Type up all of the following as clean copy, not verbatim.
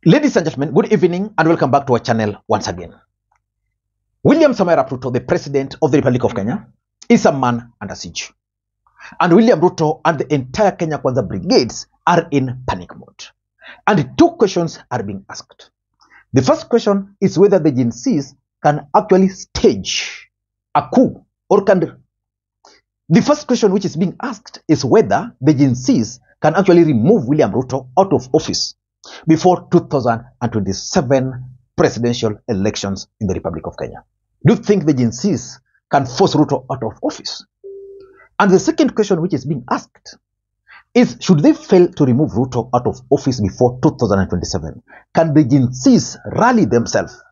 Ladies and gentlemen, good evening and welcome back to our channel once again. William Ruto, the President of the Republic of Kenya, is a man under siege. And William Ruto and the entire Kenya Kwanza brigades are in panic mode. And two questions are being asked. The first question is whether the Gen Zs can actually stage a coup or can... The first question which is being asked is whether the Gen Zs can actually remove William Ruto out of office before 2027 presidential elections in the Republic of Kenya. Do you think the Gen Zs can force Ruto out of office? And the second question which is being asked is, should they fail to remove Ruto out of office before 2027, can the Gen Zs rally themselves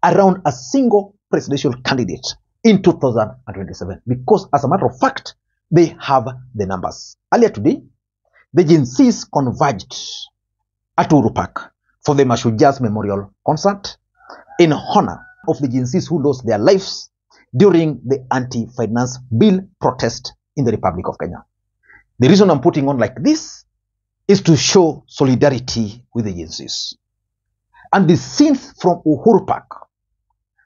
around a single presidential candidate in 2027? Because as a matter of fact, they have the numbers. Earlier today, the Gen Zs converged at Uhuru Park for the Shujaaz Memorial Concert in honor of the Gen Zs who lost their lives during the anti-finance bill protest in the Republic of Kenya. The reason I'm putting on like this is to show solidarity with the Gen Zs. And the scenes from Uhuru Park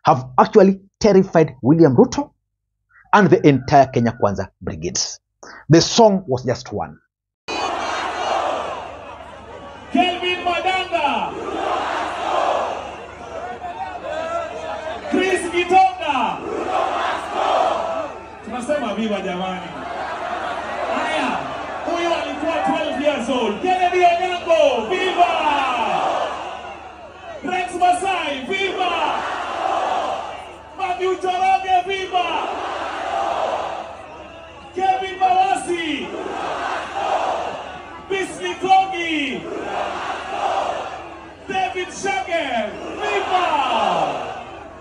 have actually terrified William Ruto and the entire Kenya Kwanza brigades. The song was just one. Tunasema viva jamani. Haya, huyo alikuwa 12 years old. Kennedy Onyango, viva! Rex Masai, viva! Matthew Choroge, viva! Kevin Mawasi, Bisli Kogi, David Shage, viva!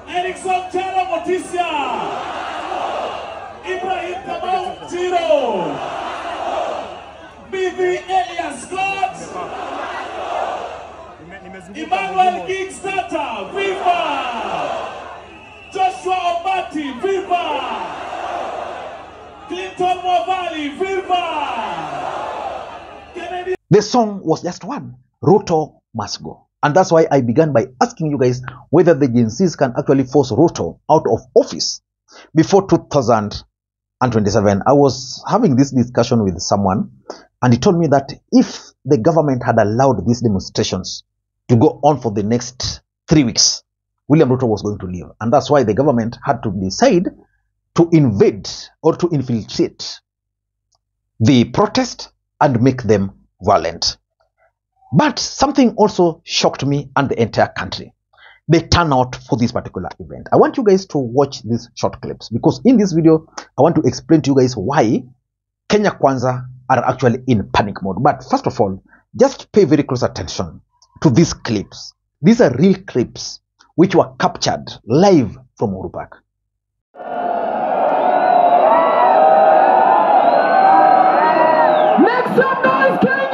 Erickson Chalo Motisia, Ibrahim Kamau Zero, BV Elias Scott, Emmanuel Kickstarter, viva! Joshua Obati, viva! Clinton Mwavali, viva! Kennedy. The song was just one. Ruto must go. And that's why I began by asking you guys whether the Gen Zs can actually force Ruto out of office before 2027. I was having this discussion with someone and he told me that if the government had allowed these demonstrations to go on for the next 3 weeks, William Ruto was going to leave. And that's why the government had to decide to invade or to infiltrate the protest and make them violent. But something also shocked me and the entire country. The turnout for this particular event. I want you guys to watch these short clips because in this video, I want to explain to you guys why Kenya Kwanza are actually in panic mode. But first of all, just pay very close attention to these clips. These are real clips which were captured live from Uhuru Park. Make some noise, Kenya!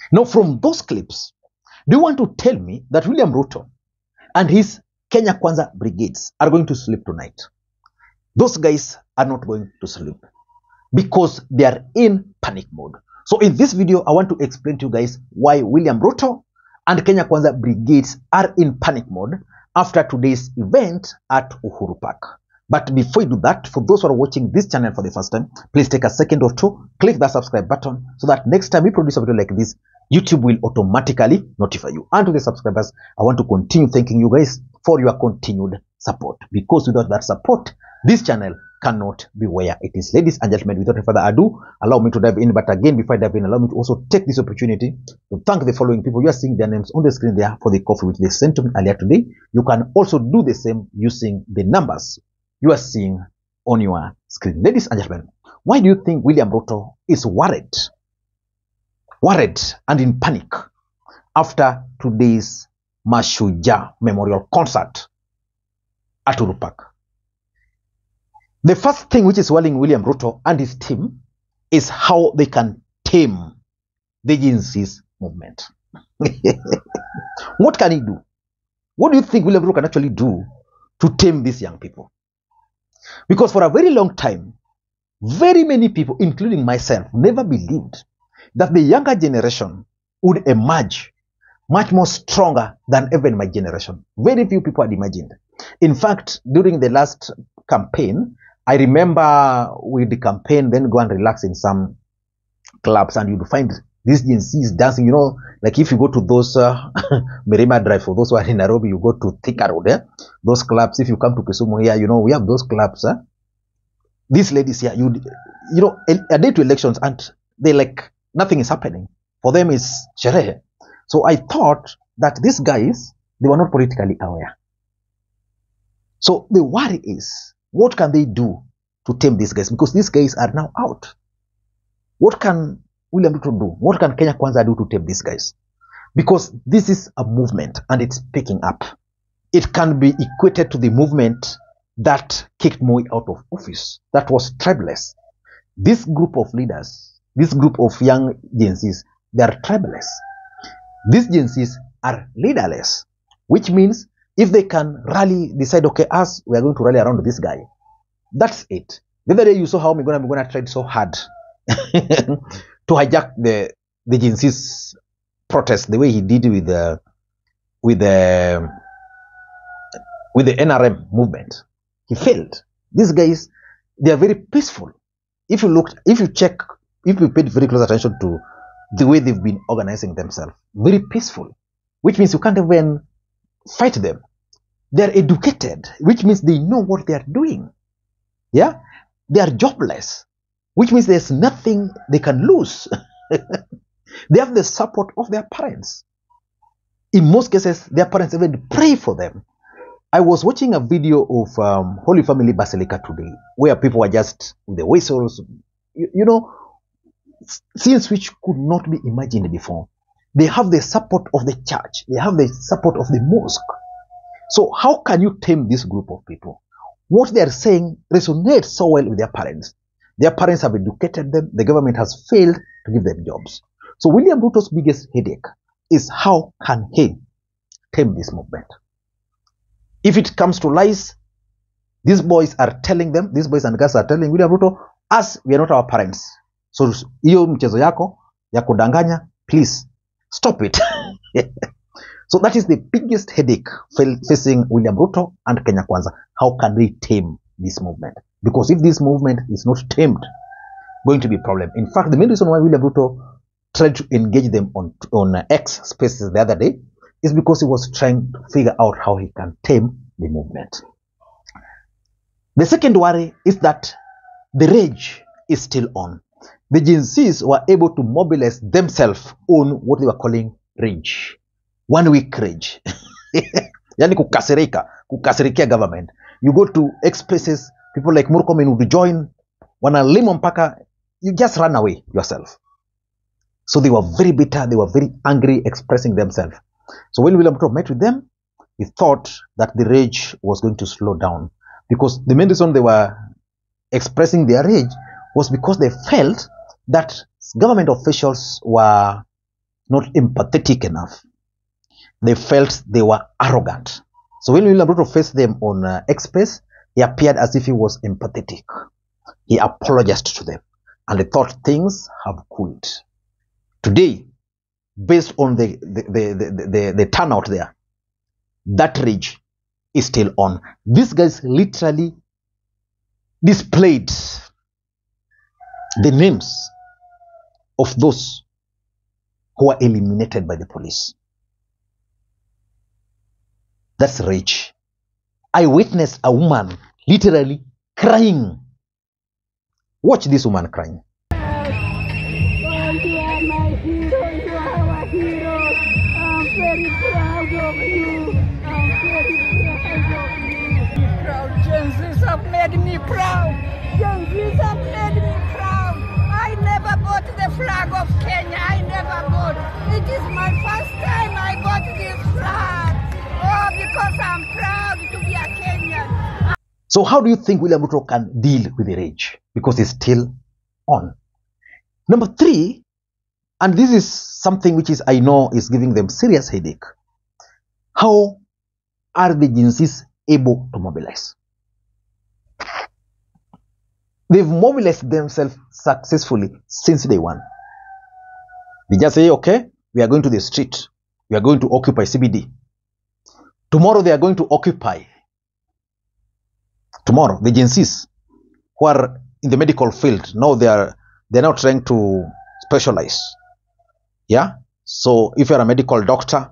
Now, from those clips, do you want to tell me that William Ruto and his Kenya Kwanza brigades are going to sleep tonight? Those guys are not going to sleep because they are in panic mode. So in this video, I want to explain to you guys why William Ruto and Kenya Kwanza brigades are in panic mode after today's event at Uhuru Park. But before you do that, for those who are watching this channel for the first time, please take a second or two, click that subscribe button so that next time we produce a video like this, YouTube will automatically notify you. And to the subscribers, I want to continue thanking you guys for your continued support, because without that support, this channel cannot be where it is. Ladies and gentlemen, without further ado, allow me to dive in. But again, before I dive in, allow me to also take this opportunity to thank the following people. You are seeing their names on the screen there for the coffee which they sent to me earlier today. You can also do the same using the numbers you are seeing on your screen. Ladies and gentlemen, why do you think William Ruto is worried and in panic after today's Shujaaz Memorial Concert at Uhuru Park? The first thing which is worrying William Ruto and his team is how they can tame the Gen Z movement. What can he do? What do you think William Ruto can actually do to tame these young people? Because for a very long time, very many people, including myself, never believed that the younger generation would emerge much more stronger than even my generation. Very few people had imagined. In fact, during the last campaign, I remember with the campaign, then go and relax in some clubs and you'd find these Gen Zs dancing, you know, like if you go to those Merima Drive, for those who are in Nairobi, you go to Thika Road, those clubs. If you come to Kisumu here, you know, we have those clubs. These ladies here, you know, a day to elections and they like, nothing is happening. For them is sherehe. So I thought that these guys, they were not politically aware. So the worry is, what can they do to tame these guys? Because these guys are now out. What can William Ruto do? What can Kenya Kwanza do to tame these guys? Because this is a movement and it's picking up. It can be equated to the movement that kicked Moi out of office. That was tribeless. This group of leaders, this group of young Gen Zs, they are tribeless. These Gen Zs are leaderless, which means if they can rally, decide, okay, us, we are going to rally around this guy. That's it. The other day you saw how Miguna tried so hard to hijack the Gen Z's protest, the way he did with the NRM movement. He failed. These guys, they are very peaceful. If you paid very close attention to the way they've been organizing themselves, very peaceful, which means you can't even fight them. They're educated, which means they know what they are doing. Yeah, they are jobless, which means there's nothing they can lose. They have the support of their parents. In most cases, their parents even pray for them. I was watching a video of Holy Family Basilica today, where people were just with the whistles, you know, scenes which could not be imagined before. They have the support of the church. They have the support of the mosque. So how can you tame this group of people? What they are saying resonates so well with their parents. Their parents have educated them. The government has failed to give them jobs. So William Ruto's biggest headache is how can he tame this movement? If it comes to lies, these boys and girls are telling William Ruto, us, we are not our parents. So hiyo mchezo yako ya kudanganya, please stop it. So that is the biggest headache facing William Ruto and Kenya Kwanza. How can they tame this movement? Because if this movement is not tamed, going to be a problem. In fact, the main reason why William Ruto tried to engage them on X Spaces the other day is because he was trying to figure out how he can tame the movement. The second worry is that the rage is still on. The Gen Zs were able to mobilize themselves on what they were calling rage. 1 week rage. Yani kukasirikia government. You go to X Spaces, people like Murkomen would join, wanalima mpaka, you just run away yourself. So they were very bitter, they were very angry, expressing themselves. So when William Ruto met with them, he thought that the rage was going to slow down. Because the main reason they were expressing their rage was because they felt that government officials were not empathetic enough. They felt they were arrogant. So when William Ruto faced them on X-Space, he appeared as if he was empathetic. He apologized to them. And they thought things have cooled. Today, based on the turnout there, that rage is still on. These guys literally displayed the names of those who were eliminated by the police. That's rage. I witnessed a woman literally crying Watch this woman crying. Oh, you are my hero. You are our hero. I'm very proud of you. I'm very proud of you. Proud. Gen Zs have made me proud. Gen Zs have made me proud. I never bought the flag of Kenya. I never bought. It is my first time I bought this flag. Oh, because I'm proud to be a Kenyan. So how do you think William Ruto can deal with the rage? Because it's still on. Number 3, and this is something which is, I know, is giving them serious headache. How are the Gen Zs able to mobilize? They've mobilized themselves successfully since day one. They just say, okay, we are going to the street. We are going to occupy CBD. Tomorrow they are going to occupy. Tomorrow, the Gen Zs who are in the medical field, now they're now trying to specialize. Yeah? So if you're a medical doctor,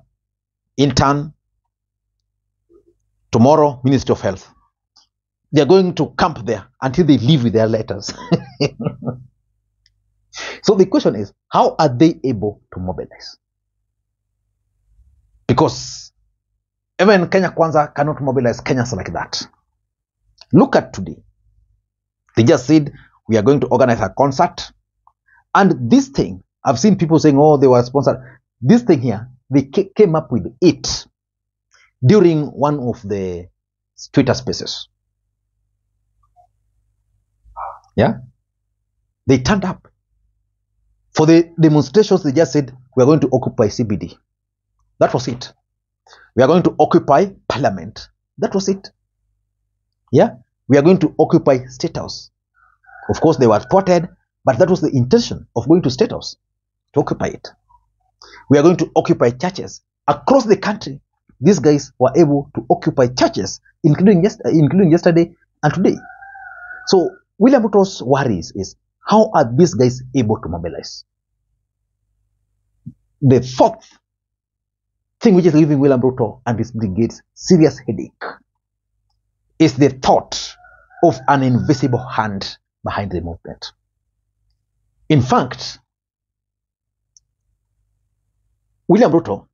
intern, tomorrow, Ministry of Health, they're going to camp there until they leave with their letters. So the question is, how are they able to mobilize? Because even Kenya Kwanza cannot mobilize Kenyans like that. Look at today. They just said, we are going to organize a concert. And this thing, I've seen people saying, oh, they were sponsored. This thing here, they came up with it during one of the Twitter spaces. Yeah? They turned up. For the demonstrations, they just said, we are going to occupy CBD. That was it. We are going to occupy Parliament. That was it. Yeah? We are going to occupy State House. Of course, they were thwarted, but that was the intention of going to State House, to occupy it. We are going to occupy churches across the country. These guys were able to occupy churches, including yesterday and today. So William Ruto's worries is, how are these guys able to mobilize? The fourth thing which is giving William Ruto and his brigades serious headache is the thought of an invisible hand behind the movement. In fact, William Ruto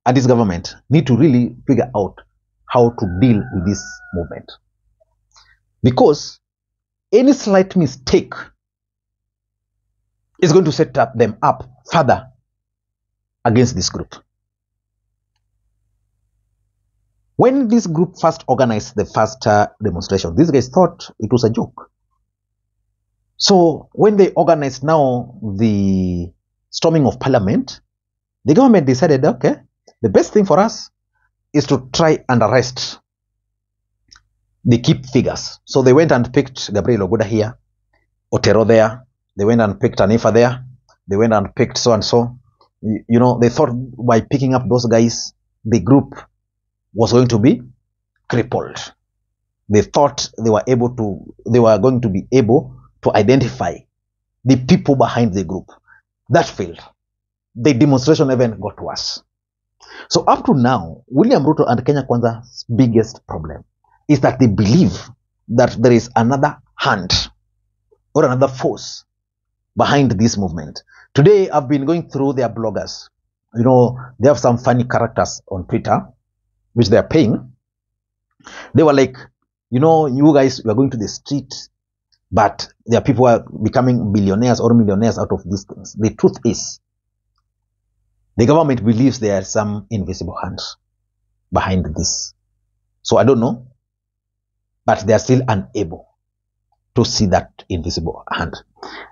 and his government need to really figure out how to deal with this movement. Because any slight mistake is going to set them up further against this group. When this group first organized the first demonstration, these guys thought it was a joke. So when they organized now the storming of Parliament, the government decided, okay, the best thing for us is to try and arrest the key figures. So they went and picked Gabriel Oguda here, Otero there, they went and picked Anifa there, they went and picked so and so. You know, they thought by picking up those guys, the group was going to be crippled. They thought they were going to be able to identify the people behind the group. That failed. The demonstration even got worse. So up to now, William Ruto and Kenya Kwanza's biggest problem is that they believe that there is another hand or another force behind this movement. Today, I've been going through their bloggers. You know, they have some funny characters on Twitter, which they are paying. They were like, you know, you guys, you are going to the street, but there are people who are becoming billionaires or millionaires out of these things. The truth is, the government believes there are some invisible hands behind this. So I don't know, but they are still unable to see that invisible hand.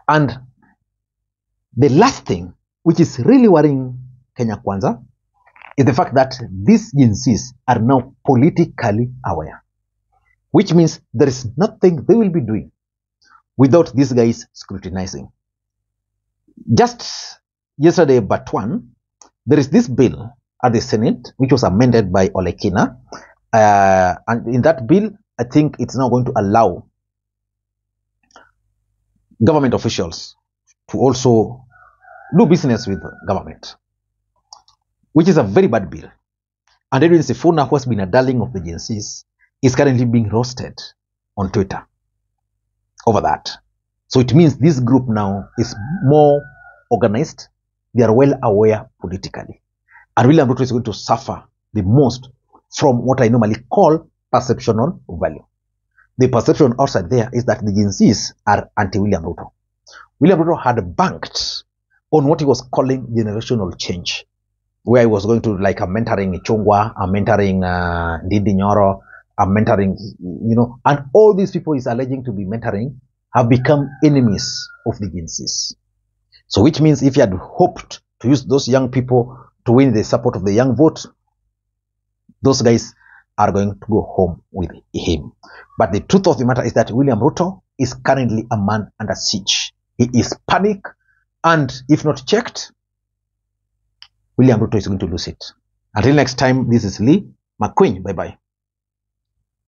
And the last thing, which is really worrying Kenya Kwanza, is the fact that these Gen Zs are now politically aware, which means there is nothing they will be doing without these guys scrutinizing. Just yesterday, but one, there is this bill at the Senate, which was amended by Okiya. And in that bill, I think it's now going to allow government officials to also do business with government, which is a very bad bill. And Edwin Sifuna, who has been a darling of the Gen Zs, is currently being roasted on Twitter over that. So it means this group now is more organized. They are well aware politically. And William Ruto is going to suffer the most from what I normally call perceptional value. The perception outside there is that the Gen Zs are anti-William Ruto. William Ruto had banked on what he was calling generational change, where he was going to, like, I'm mentoring Chungwa, I'm mentoring Ndindi Nyoro, I'm mentoring, and all these people he's alleging to be mentoring have become enemies of the Gen Zs. So which means if he had hoped to use those young people to win the support of the young vote, those guys are going to go home with him. But the truth of the matter is that William Ruto is currently a man under siege. He is panic, and if not checked, William Ruto is going to lose it. Until next time, this is Lee Makwiny. Bye-bye.